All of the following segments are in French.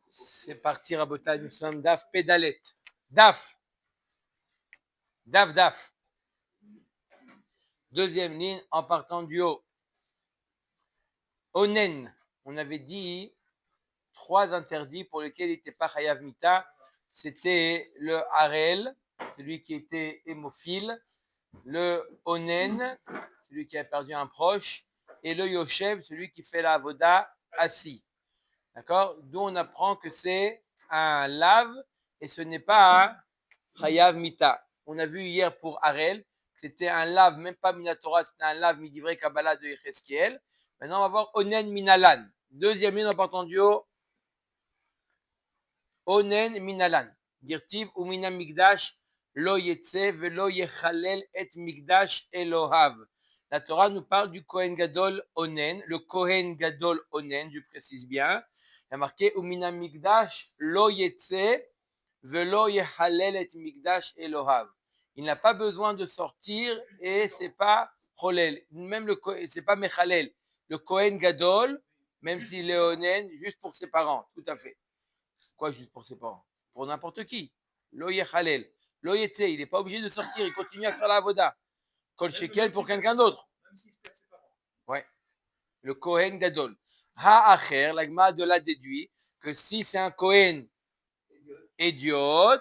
C'est parti, Rabotai, nous sommes Daf Pédalet. Daf. Deuxième ligne en partant du haut. Onen. On avait dit 3 interdits pour lesquels il n'était pas Chayav Mita. C'était le Harel, celui qui était hémophile, le Onen, celui qui a perdu un proche, et le Yoshev, celui qui fait la avoda assis. D'accord? D'où on apprend que c'est un lave et ce n'est pas un Chayav Mita. On a vu hier pour Harel, c'était un lave, même pas Minatora, c'était un lave Midivre Kabbalah de Yechezkiel. Maintenant, on va voir Onen Minalan. Deuxième ligne en partant du haut. Onen Minalan. Dirtiv ou Mina Migdash lo yetze velo yechalel et Migdash Elohav. La Torah nous parle du Kohen Gadol Onen, le Kohen Gadol Onen, je précise bien. Il y a marqué Umina Migdash lo yetze velo yechalel et Migdash Elohav. Il n'a pas besoin de sortir et c'est pas Cholel, même c'est pas Mechalel. Le Kohen Gadol, même s'il est Onen, juste pour ses parents, tout à fait. Quoi, juste pour ses parents? Pour n'importe qui. Lo yechalel. Lo yetse, il n'est pas obligé de sortir, il continue à faire la avoda. Kol shekel pour quelqu'un d'autre. Ouais. Le Kohen Gadol. Ha-acher, l'agma de la déduit que si c'est un Kohen idiot,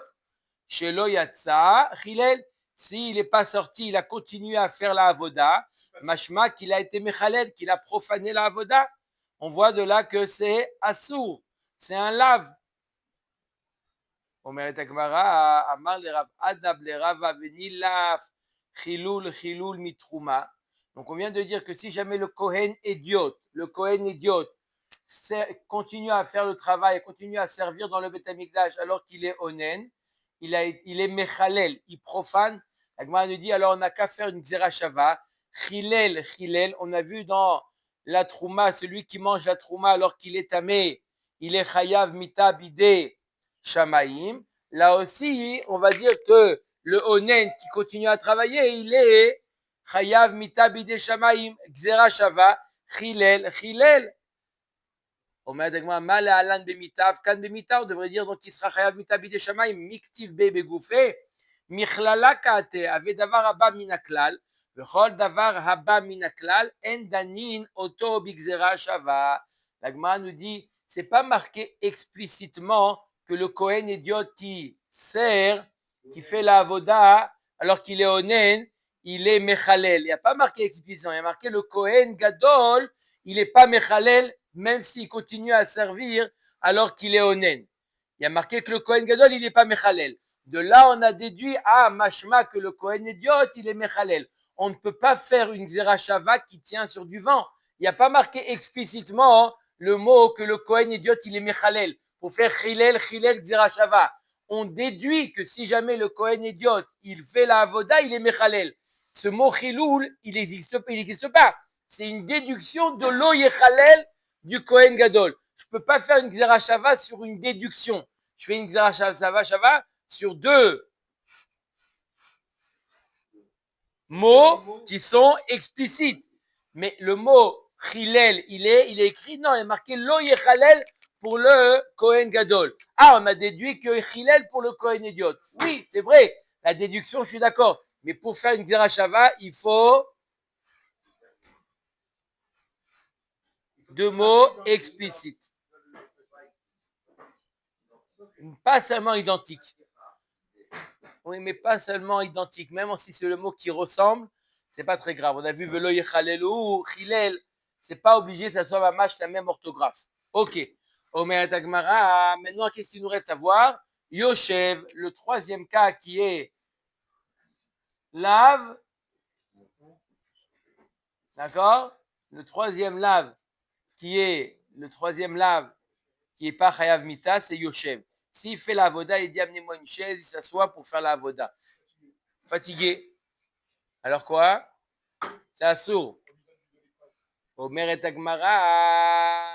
chez lo yatsa, chilel, s'il n'est pas sorti, il a continué à faire la avoda, mashma qu'il a été mechalel, qu'il a profané la avoda. On voit de là que c'est assour, c'est un lave. אומרת הגמרא, אמר לרב אדב לרב אבני לאף חילול מתרומה. Donc on vient de dire que si jamais le Kohen idiot continue à faire le travail, continue à servir dans le Beth Amikdash alors qu'il est onen, il est mechalel, il profane. La Gemara nous dit alors on n'a qu'à faire une xerashava, chilel, on a vu dans la trouma, celui qui mange la trouma alors qu'il est tamé, il est chayav mita bidé Shamaïm. Là aussi, on va dire que le Onen qui continue à travailler, il est Chayav Mita Bide Shamaïm, Xera Shava, Chilel. On met avec mal à Alan Bemitav, Kan Bemitav, on devrait dire donc il sera Chayav Mita Bide Shamaïm, Miktiv Bebe Goufé, Michlala Kate, Ave Davar Abba Minaklal, Vechol Davar Abba Minaklal, En Danin Oto Bixera Shava. La Gemara nous dit, c'est pas marqué explicitement que le Kohen idiot qui sert, qui fait la avoda, alors qu'il est onen, il est mechalel. Il n'y a pas marqué explicitement, il y a marqué le Kohen gadol, il n'est pas mechalel, même s'il continue à servir alors qu'il est onen. Il y a marqué que le Kohen gadol, il n'est pas mechalel. De là, on a déduit, mashma, que le Kohen idiot, il est mechalel. On ne peut pas faire une zerachava qui tient sur du vent. Il n'y a pas marqué explicitement le mot que le Kohen idiot, il est mechalel. Pour faire chilel, zerachava. On déduit que si jamais le Kohen idiot, il fait la avoda, il est mechalel. Ce mot chiloul, il n'existe pas. C'est une déduction de lo yechalel du Kohen gadol. Je ne peux pas faire une zerachava sur une déduction. Je fais une zerachava sur 2 mots qui sont explicites. Mais le mot chilel, il est écrit, non, il est marqué lo yechalel pour le Kohen Gadol. On a déduit que Chilel pour le Kohen idiot. Oui, c'est vrai, la déduction, je suis d'accord. Mais pour faire une Xerashava, il faut 2 mots explicites. Pas seulement identiques. Oui, mais pas seulement identiques. Même si c'est le mot qui ressemble, c'est pas très grave. On a vu Velo Yechalelu ou Chilel. C'est pas obligé que ça soit la même orthographe. Ok. Omer Tagmara. Maintenant, qu'est-ce qu'il nous reste à voir? Yoshev, le troisième cas qui est lave. D'accord? Le troisième lave qui est pas Chayav Mita, c'est Yoshev. S'il fait la voda, il dit amenez-moi une chaise, il s'assoit pour faire la voda. Fatigué. Alors quoi? C'est assourd. Omer et Agmara.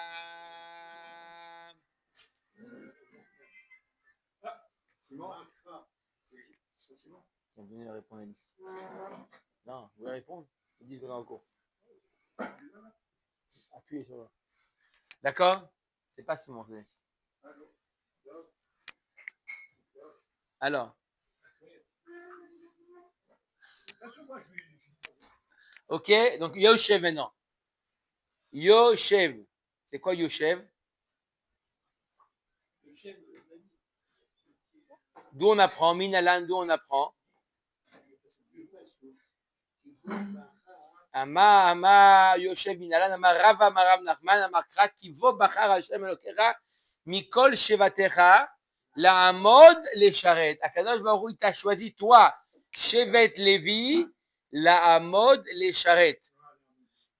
On vient de répondre. Non, vous voulez répondre? Ils disent qu'on est en cours. Appuyez sur là. D'accord? C'est pas ce moment. Alors, ok, donc Yoshev maintenant. Yoshev. C'est quoi Yoshev? D'où on apprend? Minalan, d'où on apprend? Ama Yoshev Minalan, Ama Rava Marav Nachman, Ama Kra, Kivo Bachar Hashem Elokera, Mikol Shevatecha, la Amod les Sharet. Akadosh Baruch Hu, il t'a choisi toi, Shevet Levi, la Amod les Sharet.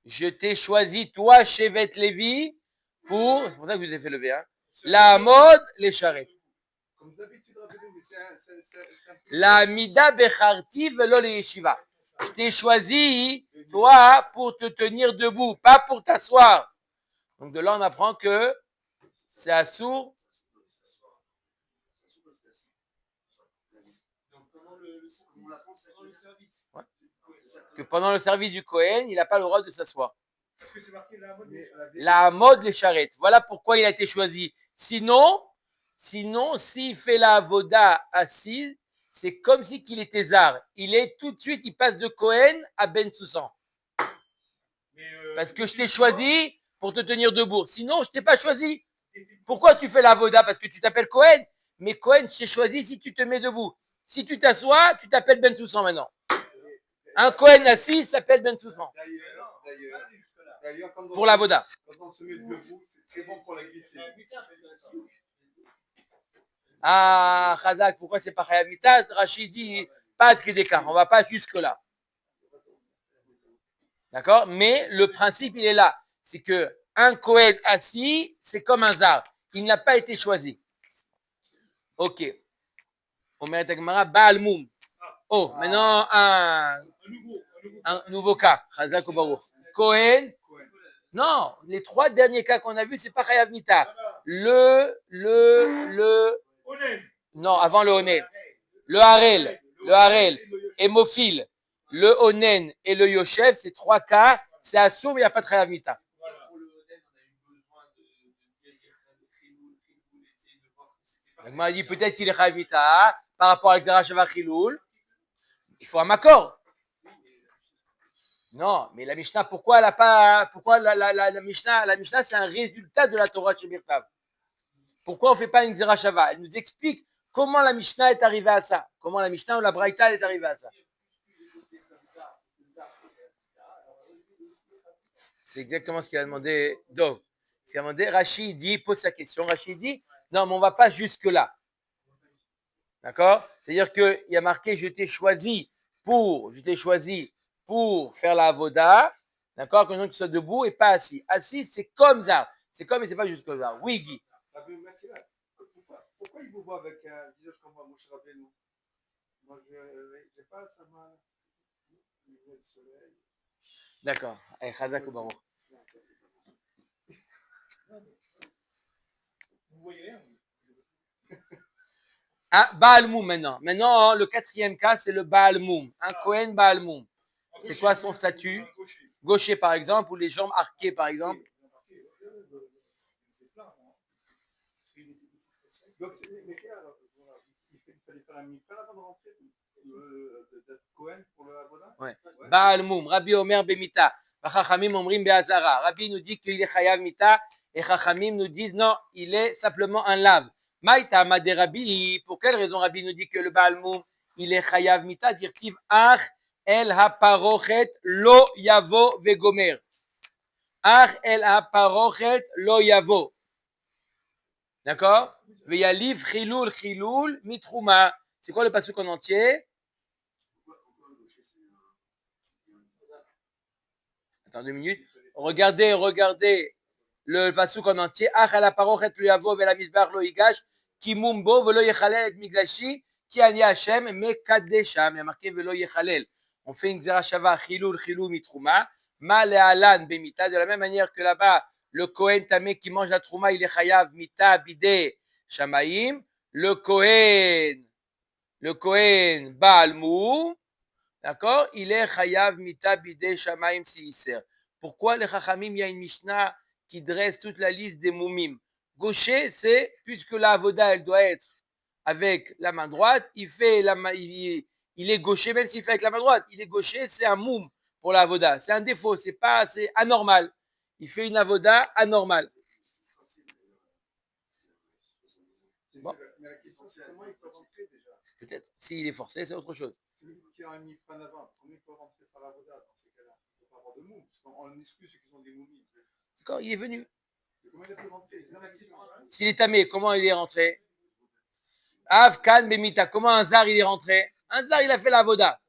Je t'ai choisi toi, Shevet Levi, pour. C'est pour ça que je vous ai fait lever, hein. La Amod les Sharet. Comme d'habitude, La Mida Becharti Velo le Yeshiva. Je t'ai choisi, toi, pour te tenir debout, pas pour t'asseoir. Donc de là, on apprend que c'est assourd. Ouais. Que pendant le service du Kohen, il n'a pas le droit de s'asseoir. Parce que c'est marqué La mode les charrettes. Voilà pourquoi il a été choisi. Sinon, s'il fait la avoda assise, c'est comme si qu'il était zar. Il est tout de suite, il passe de Kohen à Ben Soussan. Parce que je t'ai choisi pour te tenir debout. Sinon, je t'ai pas choisi. Pourquoi tu fais la avoda? Parce que tu t'appelles Kohen. Mais Kohen, je t'ai choisi si tu te mets debout. Si tu t'assois, tu t'appelles Ben Soussan maintenant. Un Kohen assis s'appelle Ben Soussan. D'ailleurs, pour la voda. Quand on se met debout, c'est très bon pour la glycémie. Ah, Khazak, pourquoi c'est pas Chayav Mita? Rachid dit pas de cri d'écart. On va pas jusque-là. D'accord? Mais le principe, il est là. C'est que un Kohen assis, c'est comme un zar. Il n'a pas été choisi. Ok. Omer Tagmara, Baal Moum. Oh, maintenant un nouveau cas. Khazak ou Baruch. Kohen. Non, les trois derniers cas qu'on a vus, c'est pas Chayav Mita. Non, avant le Onen. Le Harel, hémophile, le Onen et le Yoshev, c'est trois cas. C'est assourd, mais il n'y a pas de Chayav Mita. Donc, moi, dit peut-être qu'il est Chayav Mita par rapport à Gzera Shava Chiloul. Il faut un accord. Non, mais la Mishnah, pourquoi elle a pas. Pourquoi la Mishnah, c'est un résultat de la Torah Shebirtav. Pourquoi on ne fait pas une Gzera Shava? Elle nous explique comment la Mishnah est arrivée à ça. Comment la Mishnah ou la Braïta est arrivée à ça. C'est exactement ce qu'il a demandé Dov. Ce qu'il a demandé, Rachid dit, pose sa question. Rachid dit, non, mais on ne va pas jusque-là. D'accord? C'est-à-dire qu'il y a marqué, je t'ai choisi pour faire la avoda. D'accord? Que tu sois debout et pas assis. Assis, c'est comme ça. C'est comme, mais c'est pas juste comme ça. Oui, Guy. Pourquoi il vous voit avec un visage comme moi, Moshe Rabbeinu? Moi, je n'ai pas ça, le soleil. D'accord. Allez, Chazak ou Baruch. Vous voyez rien? Ah, Baal Moum maintenant. Maintenant, le quatrième cas, c'est le Baal Moum. Un Kohen Baal Moum. C'est quoi son statut? Gaucher, par exemple, ou les jambes arquées, par exemple. Donc, il fallait faire un mikvah avant de rentrer, d'être Kohen pour le Avoda? Ouais. Baal Moum, Rabbi Omer Bemita. Chachamim Omrim Be'azara. Rabbi nous dit qu'il est Chayav Mita et Chachamim nous disent non, il est simplement un lave. Maïta Amade Rabbi, pour quelle raison Rabbi nous dit que le Baal Moum, il est Chayav Mita? Dirtiv Ach El Haparochet Lo Yavo Vegomer. Ach El Haparochet Lo Yavo. D'accord? Veyaliv Chilul Mitrouma. C'est quoi le passage en entier? Attends 2 minutes. Regardez le pasuk en entier. Ach ala parochet lo yavo vela mizbar lo yigash ki mumbo velo yechalel et migdashi ki ani Hashem mekadesham. Il y a marqué velo yechalel. On fait une gzera shava chilul mitrouma. Ma le'alan bemita. De la même manière que là-bas, le Kohen tamé qui mange la trouma, il est chayav mita bide shamaim. Le Kohen Baal Moum. D'accord? Il est chayav mita bide shamaim si iser. Pourquoi les chachamim, il y a une Mishnah qui dresse toute la liste des moumim? gaucher, c'est, puisque la avoda, elle doit être avec la main droite, il est gaucher, même s'il fait avec la main droite. Il est gaucher, c'est un moum pour la avoda. C'est un défaut, c'est anormal. Il fait une avoda anormale. Bon. Mais la question, c'est comment il peut rentrer déjà? Peut-être. S'il est forcé, c'est autre chose. Celui qui a un mifran avant, comment il peut rentrer par la voda dans ces cas-là? Il ne faut pas avoir de moum, parce qu'on exclut ceux qui sont des moumis. D'accord, il est venu. Comment il a pu rentrer? S'il est tamé, comment il est rentré? Afkan Bemita, comment un zar il est rentré? Un zar il a fait la voda.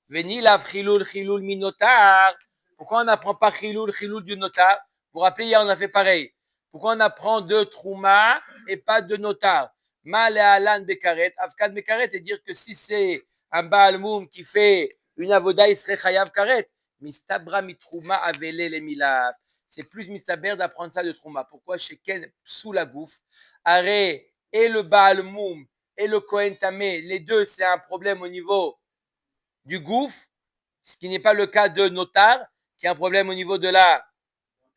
Veni la chiloul minotar. Pourquoi on n'apprend pas chiloul du notar? Vous vous rappelez, hier on a fait pareil. Pourquoi on apprend de trouma et pas de notar? Mal et alan bekaret, afkan bekaret, et dire que si c'est un baal moum qui fait une avoda, il serait chayav karet. Mistabra mitrouma avele les milav. C'est plus mistaber d'apprendre ça de trouma. Pourquoi chez Ken sous la gouffe? Arrêt et le baal moum et le kohen tamé, les deux c'est un problème au niveau du gouffre, ce qui n'est pas le cas de notar, qui a un problème au niveau de la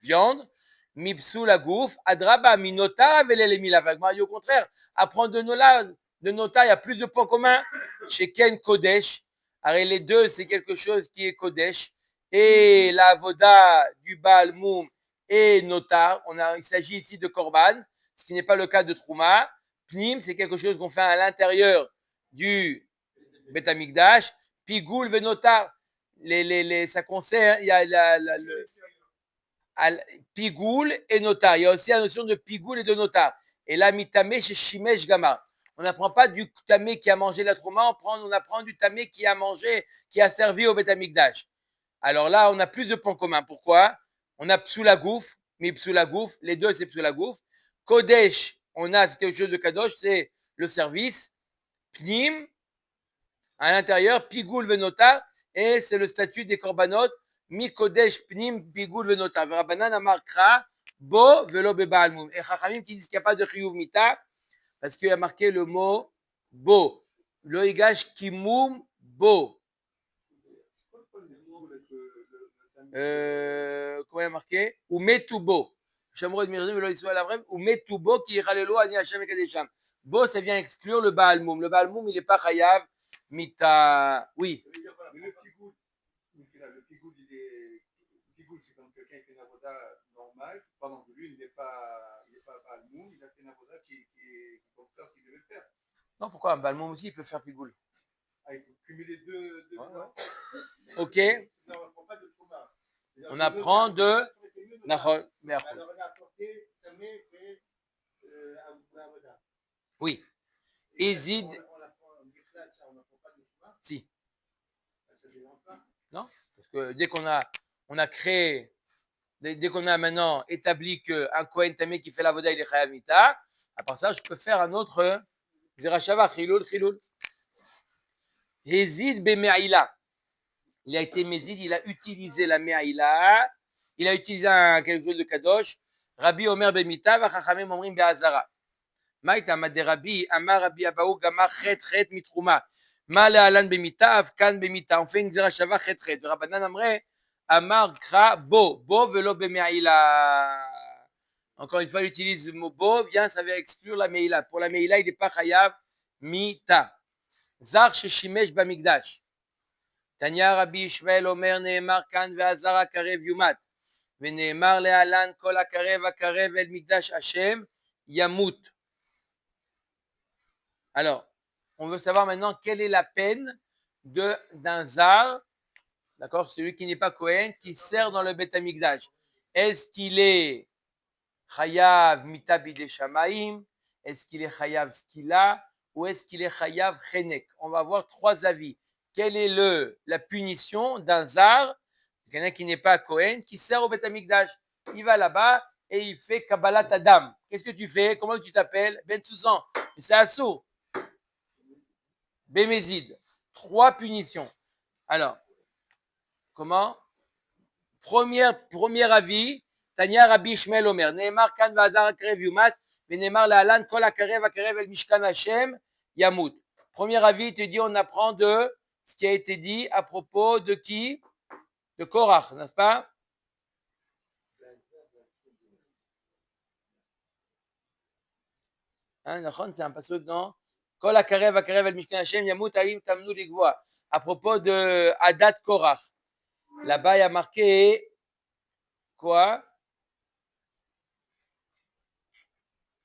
viande. Mipsou la gouffre, adraba mi notar avec les milavag. Au contraire, apprendre de notar, il y a plus de points communs chez Ken Kodesh. Alors les deux, c'est quelque chose qui est Kodesh. Et la voda du Baal Moum et notar, il s'agit ici de Korban, ce qui n'est pas le cas de Trouma. Pnim, c'est quelque chose qu'on fait à l'intérieur du Bet Amikdash. Pigoul venotar, ça concerne, il y a pigoul et notar. Il y a aussi la notion de pigoul et de notar. Et là, mitamé chez Shimesh Gama. On n'apprend pas du tamé qui a mangé la trouma, on apprend du tamé qui a mangé, qui a servi au Bet Amikdash. Alors là, on a plus de points communs. Pourquoi? On a Psou la gouffre, mais Psou la gouffre, les deux c'est Psou la gouffre. Kodesh, c'est quelque chose de Kadosh, c'est le service. Pnim, à l'intérieur, Pigoul Venota, et c'est le statut des korbanot, Mi Kodesh Pnim Pigoul Venota. Verabanan Amarkra, Bo Velo Bebalmum. Et Chachamim qui disent qu'il n'y a pas de Chiyuv Mita, parce qu'il y a marqué le mot Bo. Le Higash Kimum Bo. Comment il y a marqué? Ou Metubo. Ou Metubo qui ira le lo ani Hashem et Kadesham. Bo, ça vient exclure le Baalmoum. Le Baalmoum, il n'est pas chayav. Mita. Oui. Mais le pigoul, c'est comme quelqu'un qui fait une avoda normale. Pardon, lui, il n'est pas Baalmoum, il a fait une avoda qui peut faire ce qu'il devait faire. Non, pourquoi un Baalmoum aussi, il peut faire pigoul. Ah, il faut cumuler deux. Ok. On apprend de. Alors on a apporté tamé et avoda. Oui. Ezid. Si. Non, parce que dès qu'on a créé, dès qu'on a maintenant établi qu'un Kohen Tamé qui fait la voda, il est chayav mita, à part ça, je peux faire un autre zerachava, chiloul. Hezid beme'aila. Il a été mézid, il a utilisé la me'aila, il a utilisé quelque chose de kadosh. Rabbi Omer bemita, vachachamim omrim be'azara. Maïta made Rabbi, amar Rabbi Abaou, gamar chet mitrouma. Mal alan bemita, afkan bemita. On fait une zerachava chet. Rabbanan amre, amar kra bo velo beme'aila. Encore une fois, il utilise le mot bo, ça vient exclure la me'ila. Pour la me'ila, il n'est pas chayav mita. Zar sheshimesh bamikdash. Tanya Rabbi Ishmael Omer Nehemar kan ve'azar akarev yumat. Ve'nehemar le'alan kol akarev el mikdash Hashem yamut. Alors, on veut savoir maintenant quelle est la peine d'un zar, d'accord, celui qui n'est pas Kohen, qui sert dans le Bet Amikdash. Est-ce qu'il est chayav mitabide shamaim? Est-ce qu'il est chayav skila? Ou est-ce qu'il est chayav chenek? On va avoir trois avis. Quelle est la punition d'un zar, quelqu'un qui n'est pas Kohen, qui sert au Bet Amikdash? Il va là-bas et il fait Kabbalat Adam. Qu'est-ce que tu fais? Comment tu t'appelles? Ben Soussan. Et c'est assourd. Bémézid. Trois punitions. Alors, comment? Premier avis. Tanya Rabbi Ishmael Omer. Neemar kan vazar akarev yumat. Venemar la'alan kol akarev el mishkan Hashem yamut. Premier avis, il te dit, on apprend de ce qui a été dit à propos de qui? De Korach, n'est-ce pas? Hein, c'est un pasuk, non? Kol akarev akarev el mishkan Hashem yamut haim tamnu ligvoa. À propos de Adat Korach. Là-bas, il y a marqué quoi?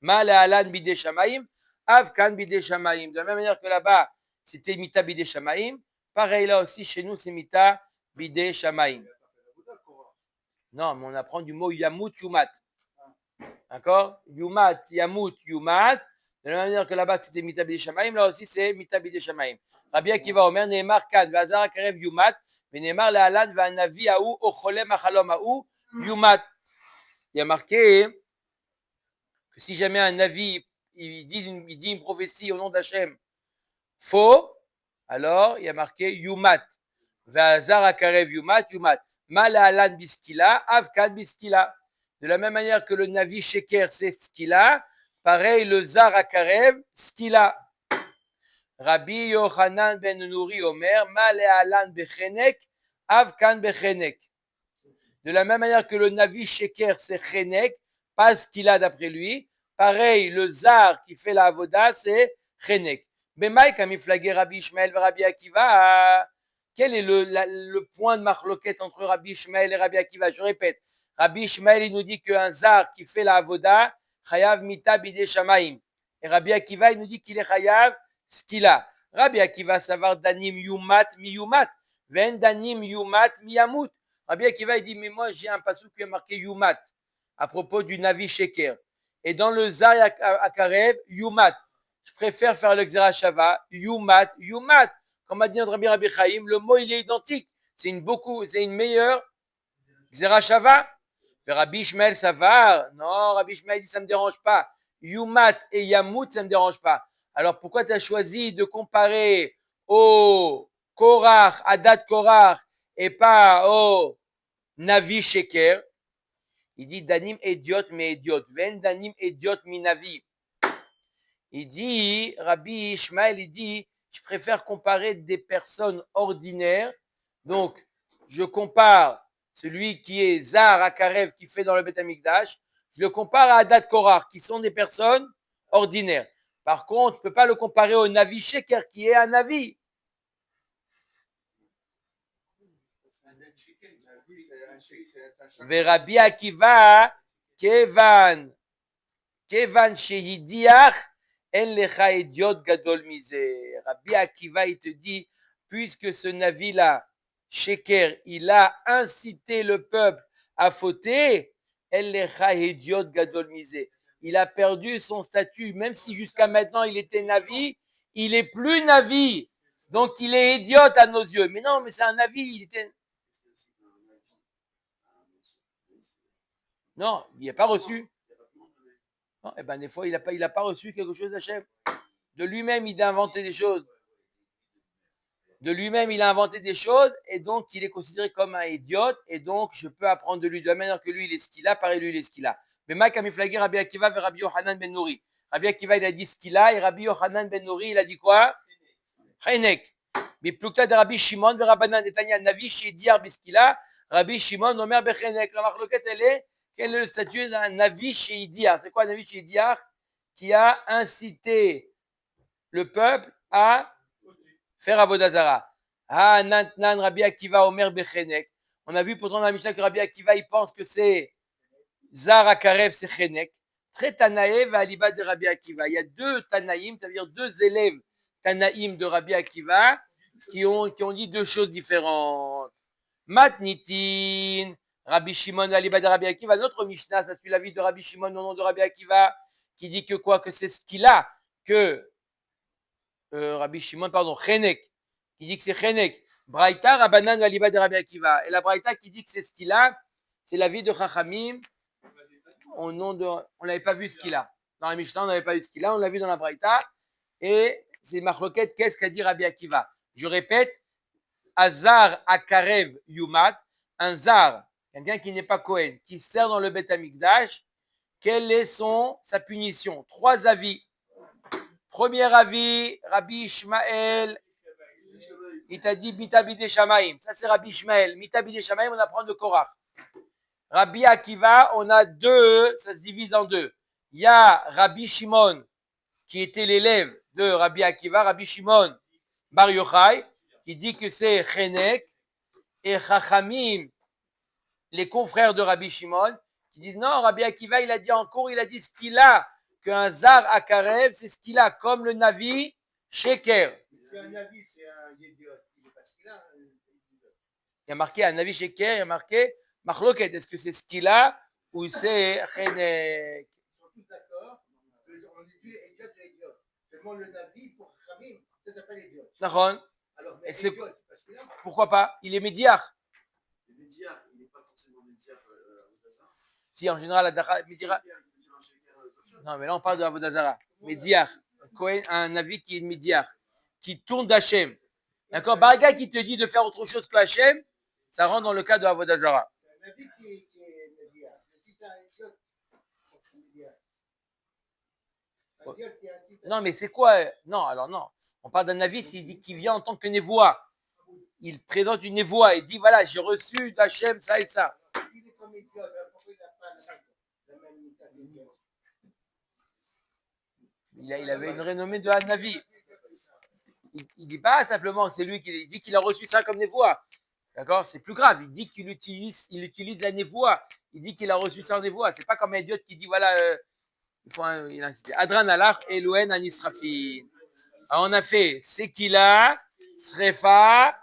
Ma le'alan bidei shamaim, av kan bidei shamaim. De la même manière que là-bas, c'était mita bidei shamaim. Pareil là aussi, chez nous, c'est mita bidei shamaim. Non, mais on apprend du mot yamut yumat. D'accord? Yumat, yamut, yumat. De la même manière que là-bas, c'était mita bidei shamaim, là aussi, c'est mita bidei shamaim. Rabbi Akiva Omer, Nehemar kan, v'azar akarev yumat, v'nehemar le'alan v'anavi ha'u, ocholem achalom ha'u, yumat. Il y a marqué que si jamais un navi, il dit une prophétie au nom d'Hachem faux, alors il y a marqué yumat. V'azar akarev yumat, yumat. Mal alan biskila, avkan biskila. De la même manière que le navi sheker c'est skila, pareil le zar akarev skila. Rabbi Yochanan ben Nouri Omer, mal alan bechenek, avkan bechenek. De la même manière que le navi sheker c'est chenek, pas skila d'après lui, pareil le zar qui fait la avoda c'est chenek. Bemaï kamiflagé Rabbi Ishmael et Rabbi Akiva. Quel est le point de marloquette entre Rabbi Ishmael et Rabbi Akiva? Je répète, Rabbi Ishmael il nous dit qu'un zar qui fait la avoda, chayav mita bidei shamaim. Et Rabbi Akiva il nous dit qu'il est chayav skila. Rabbi Akiva savar danim yumat mi yumat, ven danim yumat mi yamut. Rabbi Akiva il dit mais moi j'ai un passage qui est marqué yumat à propos du navi sheker. Et dans le zar akarev yumat. Je préfère faire le xerashava, yumat, yumat. Comme a dit notre ami Rabbi Chaim, le mot il est identique. C'est une meilleure xerashava. Rabbi Ishmael ça va. Non, Rabbi Ishmael dit ça me dérange pas. Yumat et yamut ça me dérange pas. Alors pourquoi tu as choisi de comparer au Korach, Adat Korach et pas au Navi Sheker? Il dit Danim idiot mais idiot. Ven Danim idiot mi Navi. Il dit, Rabbi Ishmael, il dit, je préfère comparer des personnes ordinaires. Donc, je compare celui qui est Zar Akarev qui fait dans le Beth Amikdash, je le compare à Adat Korach qui sont des personnes ordinaires. Par contre, je ne peux pas le comparer au Navi Sheker qui est un Navi. Rabbi Akiva, Kevan Shehidiach, En lecha idiot gadol misé. Rabbi Akiva, il te dit, puisque ce navi-là, Sheker, il a incité le peuple à fauter, En lecha idiot gadol misé. Il a perdu son statut, même si jusqu'à maintenant il était navi, il est plus navi. Donc il est idiote à nos yeux. Mais non, mais c'est un navi, il était. Non, il n'a pas reçu. Non, et ben des fois, il n'a pas reçu quelque chose d'Hachem. De lui-même, il a inventé des choses. Et donc il est considéré comme un idiote, et donc je peux apprendre de lui de la manière que lui, il est ce qu'il a, pareil, lui, il est ce qu'il a. Mais Mike a miflagé Rabbi Akiva et Rabbi Yochanan ben Nouri. Rabbi Akiva, il a dit ce qu'il a, et Rabbi Yochanan ben Nouri, il a dit quoi? Chainek. Mais plukta de Rabbi Shimon, Rabbanan Netanya, Navi, Shediar, Biskila, Rabbi Shimon, Omer, Bechenek. La marloquette, elle est, quel est le statut d'un Navi, Shediar? C'est quoi un Navi, Shediar? Qui a incité le peuple à faire Avodazara. Ah, Nan, Rabbi Akiva, Omer, Bechenek. On a vu pourtant dans la Mishnah que Rabbi Akiva, il pense que c'est Zar Akarev, c'est Chenek. Très Tanaïv à Aliba de Rabbi Akiva. Il y a deux Tanaïm, c'est-à-dire deux élèves Tanaïm de Rabbi Akiva qui ont dit deux choses différentes. Matnitin, Rabbi Shimon Aliba de Rabbi Akiva. Notre Mishnah, ça suit l'avis de Rabbi Shimon au nom de Rabbi Akiva, qui dit que quoi? Que c'est ce qu'il a, que Rabbi Shimon, pardon, Chenek, qui dit que c'est Chenek. Braïta, Rabbanan Aliba de Rabbi Akiva. Et la Braïta qui dit que c'est ce qu'il a, c'est l'avis de Chachamim. On n'avait pas vu ce qu'il a. Dans la Mishnah, on n'avait pas vu ce qu'il a, on l'a vu dans la Braïta. Et c'est Marloquette, qu'est-ce qu'a dit Rabbi Akiva? Je répète, Azar Akarev Yumat, un Zar, quelqu'un qui n'est pas Kohen, qui sert dans le Beth Amikdash, quelle est sa punition? Trois avis. Premier avis, Rabbi Ishmael, il t'a dit Mita bidei shamaim. Ça c'est Rabbi Ishmael. Mita bidei shamaim, on apprend de Korach. Rabbi Akiva, on a deux, ça se divise en deux. Il y a Rabbi Shimon qui était l'élève de Rabbi Akiva, Rabbi Shimon Bar Yochai, qui dit que c'est Chenek, et Chachamim, les confrères de Rabbi Shimon, qui disent non, Rabbi Akiva, il a dit en cours, il a dit ce qu'il a, qu'un Zar Akarev, c'est ce qu'il a, comme le Navi Sheker. C'est un avis, c'est un idiot. Il est pas ce qu'il a. Il y a marqué un Navi Sheker, il y a marqué Machloket. Est-ce que c'est ce qu'il a ou c'est Chenek? Ils sont tous d'accord. On dit idiot et idiot. Seulement le Navi, pour Khamim, ça s'appelle idiot. D'accord. Alors, Et mais c'est- idiot, c'est pas ce qu'il a. Pourquoi pas? Il est médiar. Le médiar, il n'est pas forcément médiar au hasard. Si en général, médiar. Non, mais là on parle de Avodazara. Médiar. Un Navi qui est médiar, qui tourne d'Hachem. D'accord? Baraga qui te dit de faire autre chose que Hachem, ça rentre dans le cas de Avodazara. C'est un avis qui est médiar. Mais si c'est un idiot, c'est médiar. Un idiot qui est un idiot. Non, mais c'est quoi? Non, alors non. On parle d'un Navi qui vient en tant que névoie. Il présente une névoie et dit voilà, j'ai reçu d'Hachem ça et ça. S'il est comme idiot, alors pourquoi il n'a pas la même état d'idiot? Il avait une renommée de Navi. Il dit pas simplement que c'est lui qui dit qu'il a reçu ça comme névoie. D'accord? C'est plus grave. Il dit qu'il utilise la névoie. Il dit qu'il a reçu ça en névoie. C'est pas comme un idiot qui dit voilà, il a insisté. Adran alach Elohen anisrafin. Alors on a fait Sekila, Srefa,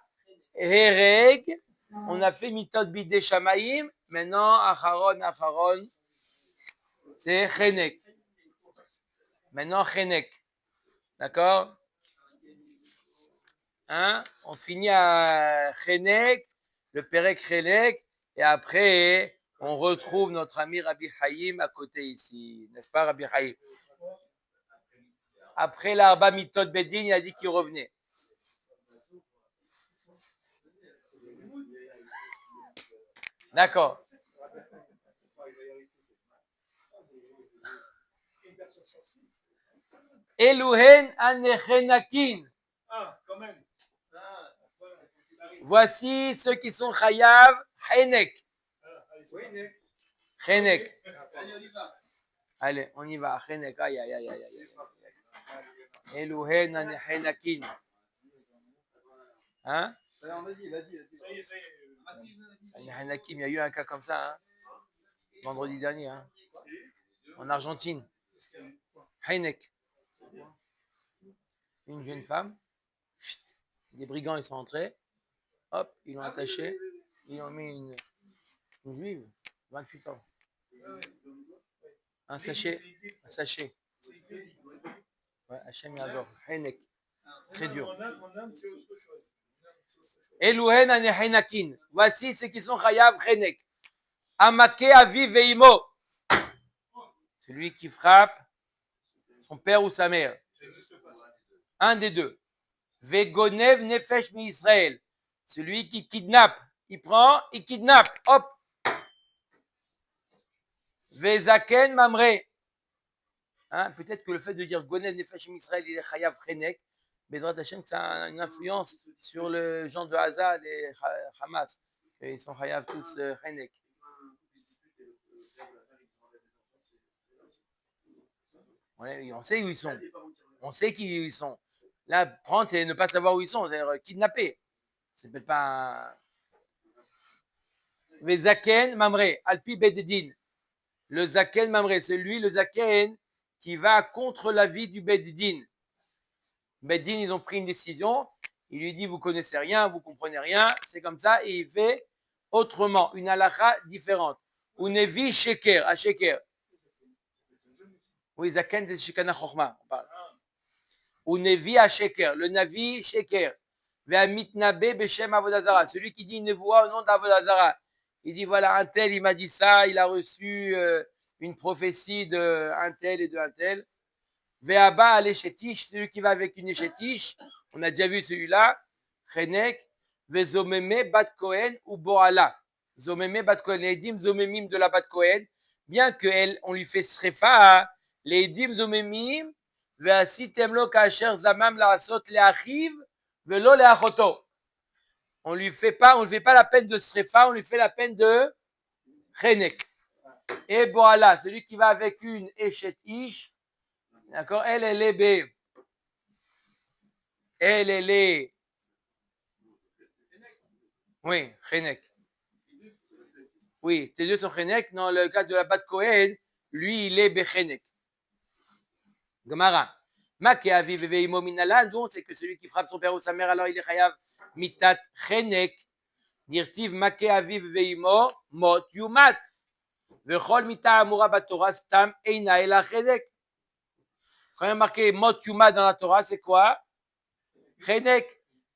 Hereg. On a fait Mitot Bidé Shamaim. Maintenant, Acharon, c'est Chenek. Maintenant, Chenek. D'accord? Hein? On finit à Chenek, le Perek Chenek, et après, on retrouve notre ami Rabbi Haïm à côté ici. N'est-ce pas, Rabbi Haïm? Après l'Arba Mitot Bedin, il a dit qu'il revenait. D'accord. Eluhen anechenakin. Ah, quand même. Voici ceux qui sont chayav chenek. Oui, mais. Chenek. Allez, on y va. Allez, on y va. Chenek. Aïe, aïe, aïe, aïe, aïe. Eluhen anechenakin. Hein? On a dit, il a dit. Ça y est, ça y est. Anechenakim, il y a eu un cas comme ça, hein? Vendredi dernier, hein? En Argentine. Chenek. Une jeune femme. Des brigands, ils sont entrés. Hop, ils l'ont attaché. Ils ont mis une juive, 28 ans. Un sachet. Ouais, Hachem Yador. Heinek. Très dur. En Inde, c'est autre chose. Eluhen anehenakin. Voici ceux qui sont chayav chenek. Amake avi veimo. Celui qui frappe son père ou sa mère. Un des deux. Vegonev nefesh mi Israël. Celui qui kidnappe. Il prend, il kidnappe. Hop. Vezaken mamre. Hein, peut-être que le fait de dire Gonev nefesh mi Israël, il est chayav chenek. Bezrat Hashem, ça a une influence sur le genre de Hazad et Hamas. Ils sont chayav tous chenek. On sait où ils sont. On sait qui ils sont. Là, prendre, c'est ne pas savoir où ils sont, c'est-à-dire kidnapper. C'est peut-être pas. Le Zaken Mamre, Alpi Bededin. Le Zaken Mamre, c'est lui, le Zaken, qui va contre l'avis du Bededin. Bededin, ils ont pris une décision. Il lui dit, vous connaissez rien, vous comprenez rien. C'est comme ça, et il fait autrement, une halakha différente. Unevi Sheker, à Sheker. Oui, Zaken, c'est Shekana Chochma, on parle. Unevi à Sheker, le Navi Sheker. Ve'amitnabe beshem Avodazara, celui qui dit une voix au nom d'Avodazara. Il dit voilà, un tel, il m'a dit ça, il a reçu une prophétie de un tel et de un tel. Ve'aba al eshetish, celui qui va avec une eshetish, on a déjà vu celui-là. Chenek, ve'zomeme bat Kohen ou boala. Zomeme bat Kohen, les edim zomemim de la bat Kohen, bien qu'on lui fait srefa, les edim zomemim, ve'asitem lo kasher zamam la'asot le'achiv, ve'lo le'achoto. On ne lui fait pas la peine de srefa, on lui fait la peine de chenek. Et voilà, celui qui va avec une échet ish, D'accord? Elle est B. Elle est. Oui, Chenek. Oui, tes deux sont Chenek. Dans le cas de la Bat Kohen, lui, il est Bechenek. Gemara. Make aviv veimo minalan, donc c'est que celui qui frappe son père ou sa mère, alors il est chayav mitat Chenek. Dirtiv make aviv veimo mot yumat. Vechol mita amura batora stam eina ela Chenek. Quand il y a marqué mot yumat dans la Torah, c'est quoi? Chenek.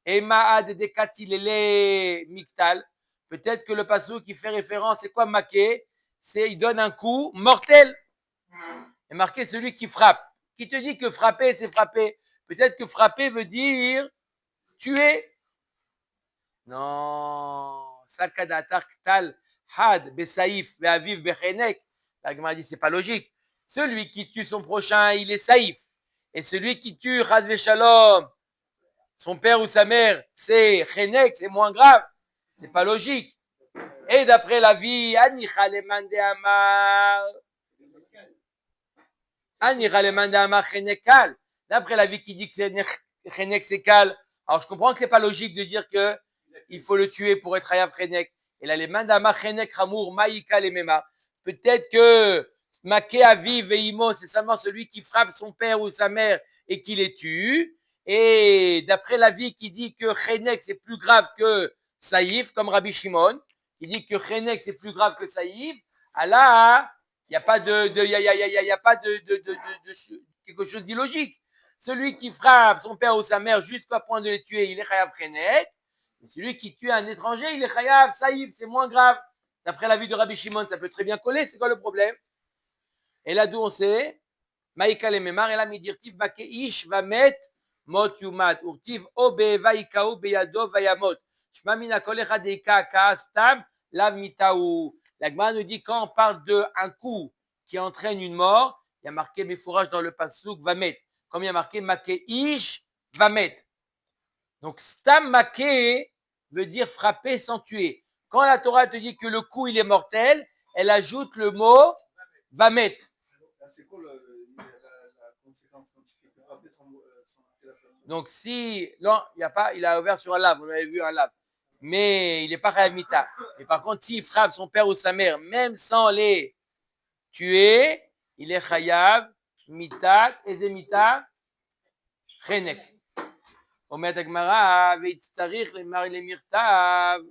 Ema ad dekati lele miktal. Peut-être que le passage qui fait référence, c'est quoi maqué? C'est il donne un coup mortel. Et marqué celui qui frappe. Qui te dit que frapper, c'est frapper? Peut-être que frapper veut dire tuer. Non. Sakadatar ktal had besaïf ve'aviv bechenek. La Gemara dit c'est pas logique. Celui qui tue son prochain, il est saïf. Et celui qui tue Chad Veshalom, son père ou sa mère, c'est chenek, c'est moins grave. C'est pas logique. Et d'après la vie, Anicha le mande amar. Anicha le mande amar chenekal. D'après la vie qui dit que c'est chenek, c'est kal. Alors je comprends que c'est pas logique de dire que il faut le tuer pour être hayav chenek. Et là, les mande amar chenek ramour maïka le mema. Peut-être que maké aviv veimo, c'est seulement celui qui frappe son père ou sa mère et qui les tue. Et d'après la vie qui dit que chenek, c'est plus grave que saïf, comme Rabbi Shimon, qui dit que Chenek c'est plus grave que Saïf, là, il n'y a pas y a pas de quelque chose d'illogique. Celui qui frappe son père ou sa mère jusqu'à point de les tuer, il est chayav Chenek. Celui qui tue un étranger, il est chayav Saïf, c'est moins grave. D'après la vie de Rabbi Shimon, ça peut très bien coller, c'est quoi le problème? Et là, d'où on sait, Maïka le memar, et là, midirtiv bakeish va mettre mot yumat, urtiv obe vaikao beyado vayamot. La Gemara nous dit quand on parle d'un coup qui entraîne une mort, il y a marqué Mefourage dans le passouk va mettre. Comme il y a marqué Makeish va mettre. Donc Stam Make veut dire frapper sans tuer. Quand la Torah te dit que le coup il est mortel, elle ajoute le mot va mettre. C'est quoi la conséquence quand il fait frapper sans la personne? Donc si non, il y a pas, il a ouvert sur un lave, on avait vu un lave. Mais il n'est pas chayav mita. Mais par contre, s'il frappe son père ou sa mère, même sans les tuer, il est chayav mita, ezemita, chenek. Omet Gemara, veitzarich le mirtav,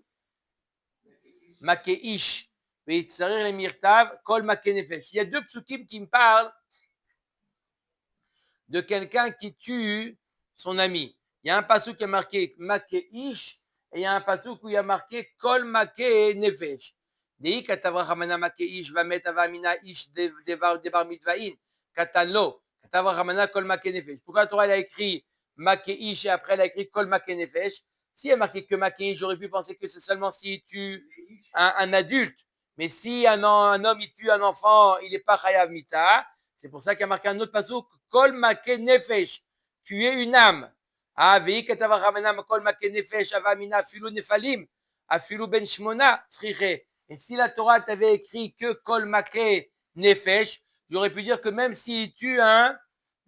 makeish, veitzarich le mirtav, kol makenefesh. Il y a deux psukim qui me parlent de quelqu'un qui tue son ami. Il y a un pasuk qui a marqué makeish. Et il y a un pasuk où il y a marqué Kol make nefesh. Dei katavra hamana make ish va met avamina ish debar mitvain. Katalo. Katavra hamana kol make nefesh. Pourquoi la Torah a écrit make ish et après elle a écrit Kol make nefesh? Si elle a marqué que make ish, j'aurais pu penser que c'est seulement s'il tue un adulte. Mais si un homme il tue un enfant, il n'est pas chayav mita. C'est pour ça qu'il y a marqué un autre pasuk Kol make nefesh. Tuer une âme. Ah, et si la Torah t'avait écrit que kol make nefesh, j'aurais pu dire que même s'il tue un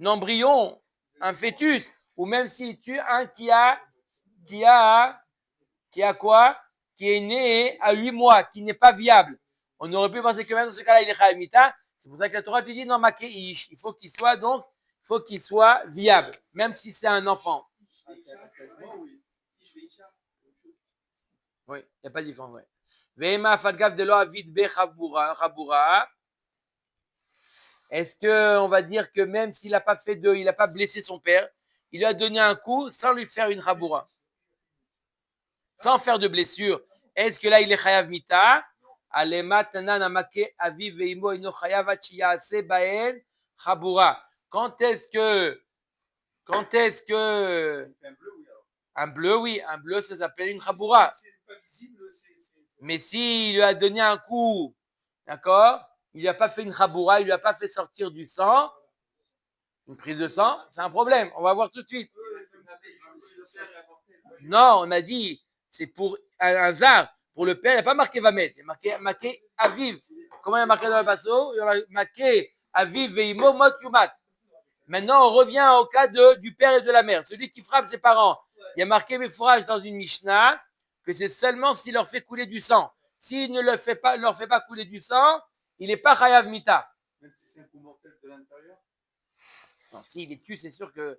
embryon, un fœtus, ou même s'il tue un qui a quoi? Qui est né à 8 mois, qui n'est pas viable. On aurait pu penser que même dans ce cas-là, il est chayav mita. C'est pour ça que la Torah te dit non, make ish. Il faut qu'il soit viable, même si c'est un enfant. Oui, il n'y a pas de différence. Ouais. Vema fadgav de lo avid be chabura. Est-ce qu'on va dire que même s'il n'a pas fait il n'a pas blessé son père, il lui a donné un coup sans lui faire une chabura, sans faire de blessure? Est-ce que là il est chayav mita? Alema tanan amake aviv veimo ino chayav achiyase baen chabura. Quand est-ce que un bleu, oui, un bleu, ça s'appelle une chabura. Mais s'il lui a donné un coup, d'accord, il lui a pas fait une chabura, il lui a pas fait sortir du sang, une prise de sang, c'est un problème. On va voir tout de suite. Non, on a dit, c'est pour un zar. Pour le père, il n'y a pas marqué va mettre, il y a marqué aviv. Comment il y a marqué dans le passo? Il y a marqué aviv veimo mot yumat. Maintenant, on revient au cas du père et de la mère. Celui qui frappe ses parents. Il y a marqué Mefourage dans une Mishnah que c'est seulement s'il leur fait couler du sang. S'il ne leur fait pas couler du sang, il n'est pas Chayav Mita. Même si c'est un coup mortel de l'intérieur. Non, s'il est tue, c'est sûr que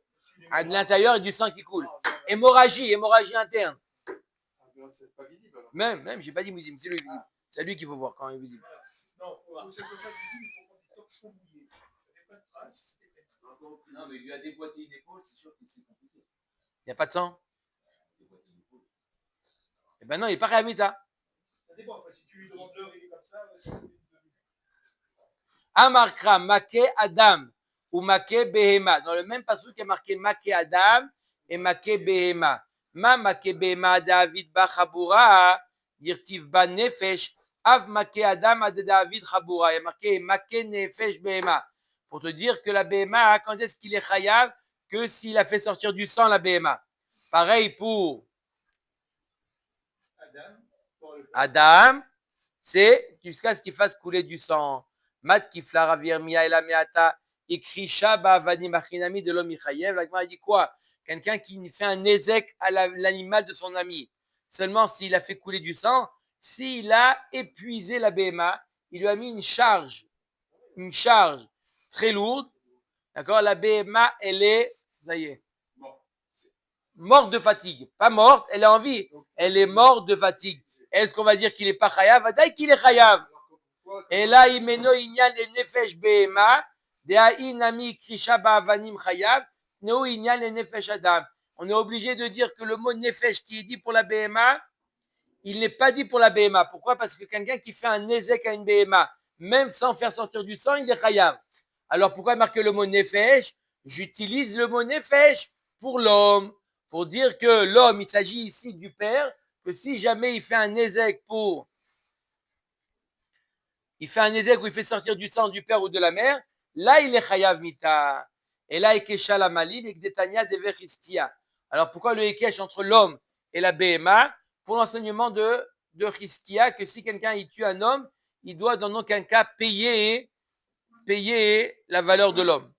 à de l'intérieur, il y a du sang qui coule. Hémorragie interne. C'est pas visible alors. Même, j'ai pas dit visible, c'est lui visible. C'est lui qu'il faut voir quand il est visible. Non, c'est pas visible, il faut prendre du torchon mouillé. Ça fait pas de traces, c'était fait. Non, mais il lui a déboîté une épaule, c'est sûr que c'est compliqué. Il n'y a pas de sang. Eh ben non, il n'est pas Chayav Mita. Ça dépend, si tu lui demandes l'heure, il est comme ça. Amarkra, Make Adam ou Make Behema. Dans le même passage qui est marqué Make Adam et Make Behema. Ma Make Behema David Ba Chabura, Dirtiv Ba Nefesh, Av Make Adam ad David Chabura. Il y a marqué Make Nefesh Behema. Pour te dire que la Behema, quand est-ce qu'il est Chayav? Que s'il a fait sortir du sang la Behema. Pareil pour Adam, c'est jusqu'à ce qu'il fasse couler du sang. Mat kifla ravir mia et la meata ikrisha ba vani machinami de l'homme ichayev. La Gemara dit quoi? Quelqu'un qui fait un ézek à l'animal de son ami. Seulement s'il a fait couler du sang, s'il a épuisé la BMA, il lui a mis une charge très lourde. D'accord? La BMA, elle est, ça y est, morte de fatigue. Pas morte, elle est en vie. Elle est morte de fatigue. Est-ce qu'on va dire qu'il n'est pas chayav? Vadaï qu'il est chayav. Et là, il meno inyan le nefesh behema, dea inami krisha ba'avanim chayav, neo inyan le nefesh adam. On est obligé de dire que le mot nefesh qui est dit pour la behema, il n'est pas dit pour la behema. Pourquoi? Parce que quelqu'un qui fait un nezek à une behema, même sans faire sortir du sang, il est chayav. Alors pourquoi marquer le mot nefesh? J'utilise le mot nefesh pour l'homme, pour dire que l'homme, il s'agit ici du père, que si jamais il fait un nezek où il fait sortir du sang du père ou de la mère, là il est chayav mita. Et là, ekesha la malin et detania dever hiskia. Alors pourquoi le ekesh entre l'homme et la BMA? Pour l'enseignement de Hiskia, que si quelqu'un il tue un homme, il doit dans aucun cas payer la valeur de l'homme.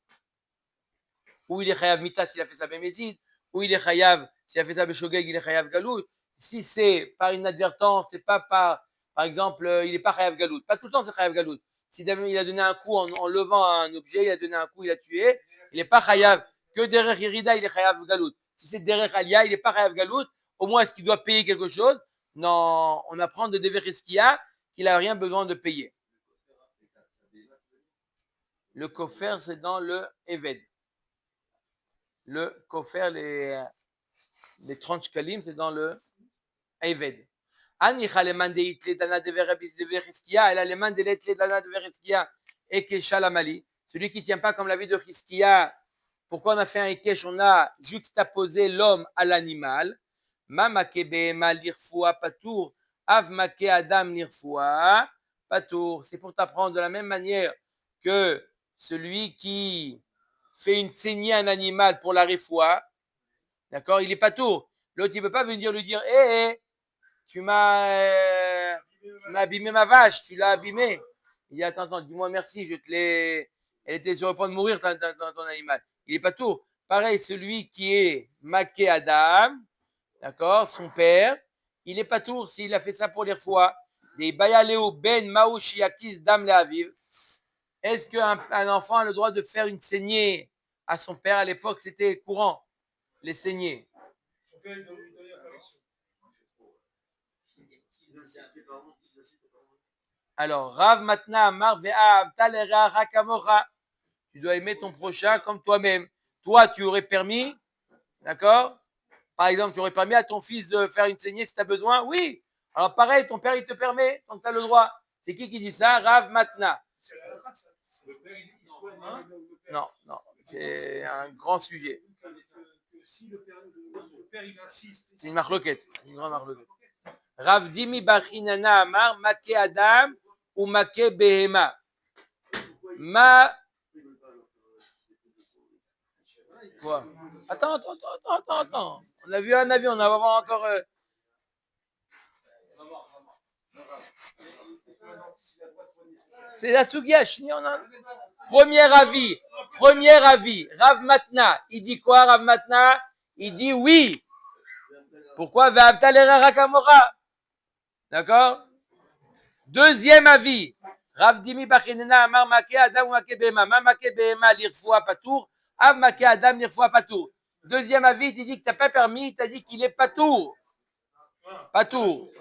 Ou il est chayav mita s'il a fait sa bémézide, ou il est chayav s'il a fait sa béchogeg, il est chayav galout. Si c'est par inadvertance, c'est pas par exemple, il n'est pas chayav galout. Pas tout le temps c'est chayav galout. Si il a donné un coup en levant un objet, il a donné un coup, il a tué, il n'est pas chayav. Que derrière Irida, il est chayav galout. Si c'est derrière Alia, il n'est pas chayav galout. Au moins, est-ce qu'il doit payer quelque chose? Non, on apprend de Dever Hiskia qu'il n'a rien besoin de payer. Le kofer, c'est dans le Eved. Le kofer, les 30 shkalim, c'est dans le Eved. Anicha le man de itle dana de Hiskia, elle a le man de l'itle dana de Hiskia, ekesha la mali. Celui qui ne tient pas comme la vie de Hiskia, pourquoi on a fait un ekesh? On a juxtaposé l'homme à l'animal. Mamake behema lirfoua patour, av make adam lirfoua patour. C'est pour t'apprendre de la même manière que celui qui fait une saignée à un animal pour la refoua, d'accord, il est patour. L'autre, il ne peut pas venir lui dire, tu m'as abîmé ma vache, tu l'as abîmée. Il dit, attends, dis-moi merci, elle était sur le point de mourir, ton animal. Il n'est pas tout. Pareil, celui qui est maqué Adam, d'accord, son père, il n'est pas tout s'il a fait ça pour les fois. Des bayaleo ben maouchiakis dam le aviv. Est-ce qu'un enfant a le droit de faire une saignée à son père? À l'époque, c'était courant, les saignées. Son père, il doit lui donner la permission. Alors, Rav Matna Amar Ve'av Talera Rakamocha. Tu dois aimer ton prochain comme toi-même. Toi, tu aurais permis, d'accord? Par exemple, tu aurais permis à ton fils de faire une saignée si tu as besoin? Oui. Alors, pareil, ton père, il te permet, donc tu as le droit. C'est qui dit ça? Rav Matna. C'est la race. Le père, il soigne Non, c'est un grand sujet. Si le père, il insiste. C'est une marloquette, une grande marloquette. Rav Dimi Bachinana Amar Make Adam ou Make Behema. Quoi? Attends. On a vu un avis, on va voir encore. C'est la Sugia. Premier avis. Premier avis, Rav Matna. Il dit quoi, Rav Matna? Il dit oui. Pourquoi? Ve'avta l'erara kamora. D'accord? Deuxième avis, Rav Dimi Bachinena Amar Make Adam ou Make Behema. Ma Make Behema l'irfoua patour. Av Make Adam l'irfoua patour. Deuxième avis, il dit que tu n'as pas permis, il t'a dit qu'il est patour. Patour.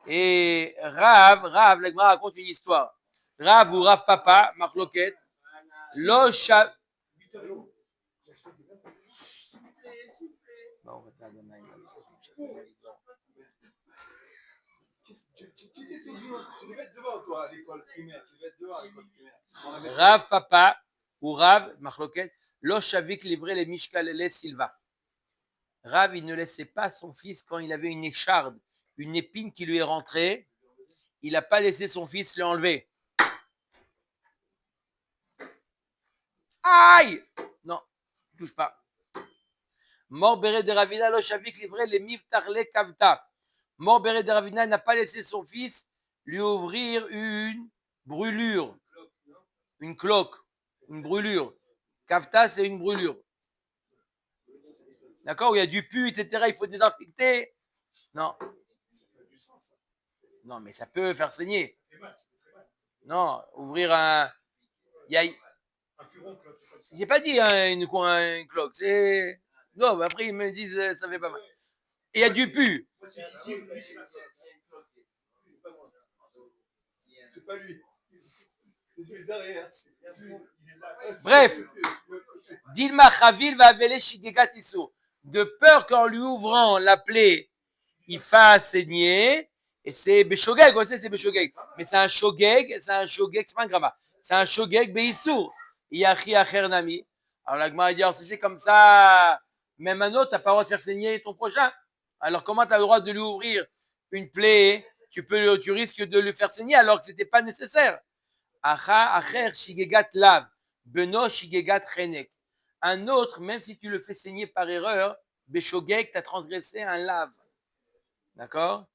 Et Rav, la Gemara raconte une histoire. Rav ou Rav Papa, Marloquet, Locha. Tu devais être devant toi à l'école primaire. Tu devais être devant à l'école primaire. Rav Papa ou Rav, Marloquet, Lochavik livrait les Mishkalele Silva. Rav, il ne laissait pas son fils quand il avait une écharde, une épine qui lui est rentrée. Il n'a pas laissé son fils l'enlever. Aïe! Non, touche pas. Mort Béré de Ravina, Lochavik livrait les Miftarle Kavta. Mort Béré de Ravina n'a pas laissé son fils lui ouvrir une brûlure, une cloque, une brûlure. Kavta, c'est une brûlure. D'accord? Où il y a du pu, etc. Il faut désinfecter. Non. Non, mais ça peut faire saigner. Non, ouvrir un. J'ai pas dit une cloque. C'est. Non, mais après ils me disent ça fait pas mal. Et il y a du pu. C'est pas lui. C'est derrière. Bref. Dilma Chavil va appeler Shigegat Issur. De peur qu'en lui ouvrant la plaie, il fasse saigner. Et c'est Beshogeg, vous savez, c'est Beshogeg. Mais c'est un Shogeg, c'est pas un gramma. C'est un Shogeg Beissour. Yachi Acher Nami. Alors la Gemara dit, alors si c'est comme ça, même un autre, tu n'as pas le droit de faire saigner ton prochain. Alors comment tu as le droit de lui ouvrir une plaie? Tu risques de le faire saigner alors que ce n'était pas nécessaire. Acher Shigegat Lav. Beno Shigegat Chenek. Un autre, même si tu le fais saigner par erreur, Beshogeg, tu as transgressé un lave. D'accord?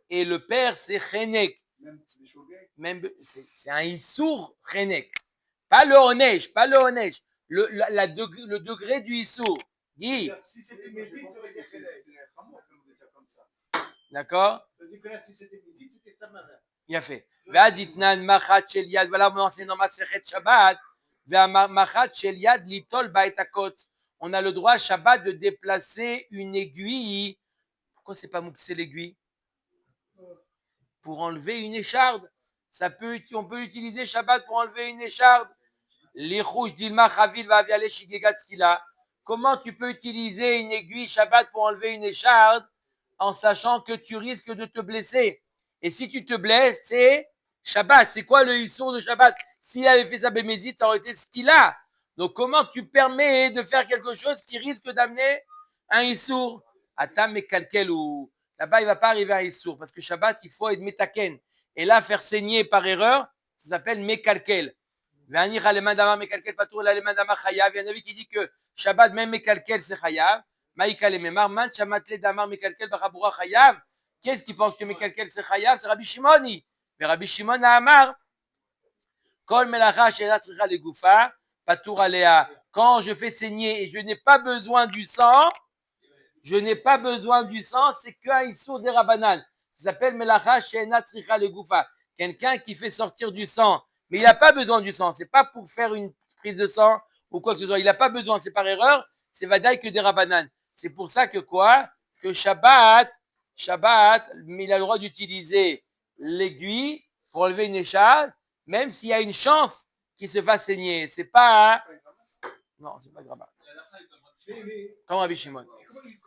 Et le père, c'est Chenek. C'est un Issour Chenek. Pas le Onesh, le degré du Issour. Guy. Si c'était Médite, ça aurait été Chenek. D'accord? Si c'était Médite, c'était Samara. Bien fait. Vaditnan Machat Shel Yad. Voilà, on enseigne dans Masechet Shabbat. Machat Shel Yad Litol Baitakot. On a le droit, Shabbat, de déplacer une aiguille. Pourquoi c'est pas mouxer l'aiguille? Pour enlever une écharde. On peut utiliser Shabbat pour enlever une écharde. Les rouges d'Ilma Chavil va avialer Shigegat Skila. Comment tu peux utiliser une aiguille Shabbat pour enlever une écharde en sachant que tu risques de te blesser? Et si tu te blesses, c'est Shabbat. C'est quoi le Issour de Shabbat? S'il avait fait ça Bémézite, ça aurait été Skila. Donc comment tu permets de faire quelque chose qui risque d'amener un Issour? Atam et Kalkel ou là-bas, il ne va pas arriver à un Issour parce que Shabbat, il faut être Metaken. Et là, faire saigner par erreur, ça s'appelle Mekalkel. Il y a un avis qui dit que Shabbat, même Mekalkel, c'est Chayav. Qu'est-ce qui pense que Mekalkel, c'est Chayav? C'est Rabbi Shimoni. Mais Rabbi Shimon a Amar. Kol melacha she'ena tzricha legufa, patour alea. Quand je fais saigner et je n'ai pas besoin du sang, c'est qu'un Issour des Rabanan. Ça s'appelle melacha she'ena tzricha legufa. Quelqu'un qui fait sortir du sang, mais il n'a pas besoin du sang. C'est pas pour faire une prise de sang ou quoi que ce soit. Il n'a pas besoin, c'est par erreur. C'est vadaï que des Rabanan. C'est pour ça que quoi? Que Shabbat, mais il a le droit d'utiliser l'aiguille pour enlever une écharde, même s'il y a une chance qu'il se fasse saigner. C'est pas. Non, c'est pas grave. Comme Rabbi Shimon. Comment il